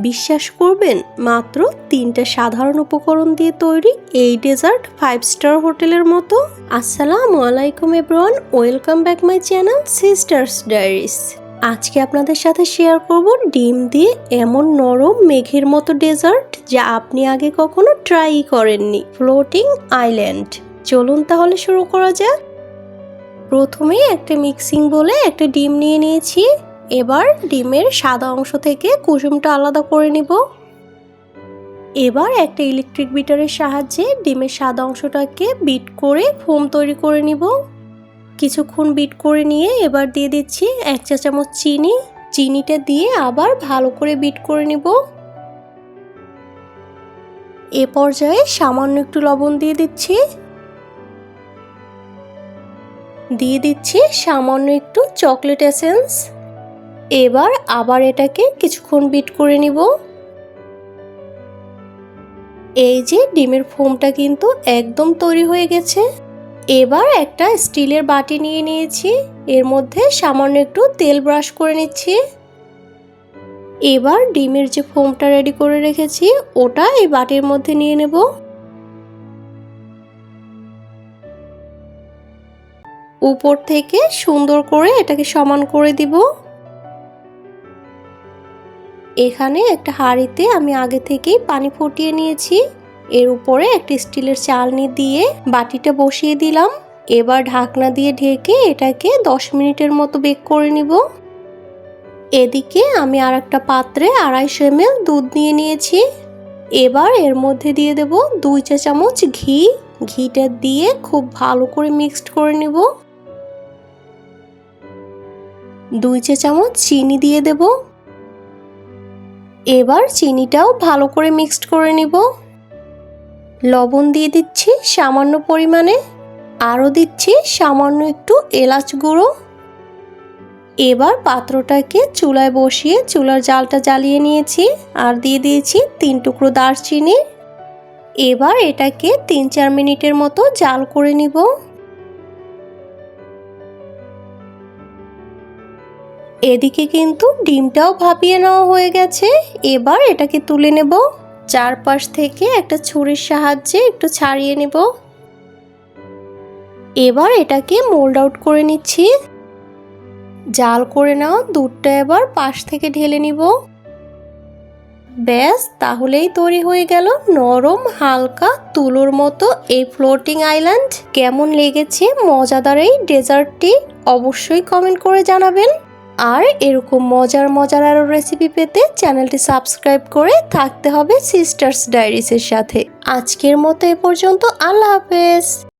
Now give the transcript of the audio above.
বিশ্বাস করবেন, মাত্র 3টা সাধারণ উপকরণ দিয়ে তৈরি এই ডেজার্ট 5 স্টার হোটেলের মতো। আসসালামু আলাইকুম everyone, welcome back my channel sisters diaries. আজকে আপনাদের সাথে শেয়ার করব ডিম দিয়ে এমন নরম মেঘের মতো ডেজার্ট যা আপনি আগে কখনো ট্রাই করেননি, ফ্লোটিং আইল্যান্ড। চলুন তাহলে শুরু করা যাক। প্রথমে একটা মিক্সিং বলে একটা ডিম নিয়ে নিয়েছি। এবার ডিমের সাদা অংশ থেকে কুসুমটা আলাদা করে নিব। এবার একটা ইলেকট্রিক বিটারের সাহায্যে ডিমের সাদা অংশটাকে বিট করে ফোম তৈরি করে নিব। কিছুক্ষণ বিট করে নিয়ে এবার দিয়ে দিচ্ছি 1 চা চামচ চিনি। চিনিটা দিয়ে আবার ভালো করে বিট করে নিব। এ পর্যায়ে সামান্য একটু লবণ দিয়ে দিচ্ছি। দিয়ে দিচ্ছি সামান্য একটু চকলেট এসেন্স। এবার আবার এটাকে কিছুক্ষণ বিট করে নিব। এই যে ডিমের ফোমটা কিন্তু একদম তৈরি হয়ে গেছে। এবার একটা স্টিলের বাটি নিয়ে নিয়েছি, এর মধ্যে সামান্য একটু তেল ব্রাশ করে নিচ্ছি। এবার ডিমের যে ফোমটা রেডি করে রেখেছি ওটা এই বাটির মধ্যে নিয়ে নেব। উপর থেকে সুন্দর করে এটাকে সমান করে দিব। এখানে একটা হাঁড়িতে আমি আগে থেকেই পানি ফুটিয়ে নিয়েছি। এর উপরে একটা স্টিলের চালনি দিয়ে বাটিটা বসিয়ে দিলাম। এবার ঢাকনা দিয়ে ঢেকে এটাকে 10 মিনিটের মতো বেক করে নিব। এদিকে আমি আর একটা পাত্রে 250 ml দুধ নিয়ে নিয়েছি। এবার এর মধ্যে দিয়ে দেব 2 চা চামচ ঘি। ঘিটা দিয়ে খুব ভালো করে মিক্সড করে নিব। 2 চা চামচ চিনি দিয়ে দেব। এবার চিনিটাও ভালো করে মিক্সড করে নিব। লবণ দিয়ে দিচ্ছি সামান্য পরিমাণে, আরও দিচ্ছি সামান্য একটু এলাচ গুঁড়ো। এবার পাত্রটাকে চুলায় বসিয়ে চুলার জালটা জ্বালিয়ে নিয়েছি আর দিয়ে দিয়েছি 3 টুকরো দারচিনি। এবার এটাকে 3-4 মিনিটের মতো জাল করে নিব। এদিকে কিন্তু ডিমটাও ভাপিয়ে নেওয়া হয়ে গেছে। এবার এটাকে তুলে নেব। চারপাশ থেকে একটা ছুরির সাহায্যে একটু ছাড়িয়ে নেব। এবার এটাকে মোল্ড আউট করে নিচ্ছি। জাল করে নেওয়া দুধটা এবার পাশ থেকে ঢেলে নিব। ব্যাস, তাহলেই তৈরি হয়ে গেল নরম হালকা তুলোর মতো এই ফ্লোটিং আইল্যান্ড। কেমন লেগেছে মজাদার এই ডেজার্টটি অবশ্যই কমেন্ট করে জানাবেন। আর এরকম মজার আরও রেসিপি পেতে চ্যানেলটি সাবস্ক্রাইব করে থাকতে হবে সিস্টার্স ডায়েরিজের সাথে। আজকের মতো এ পর্যন্ত, আল্লাহ হাফেজ।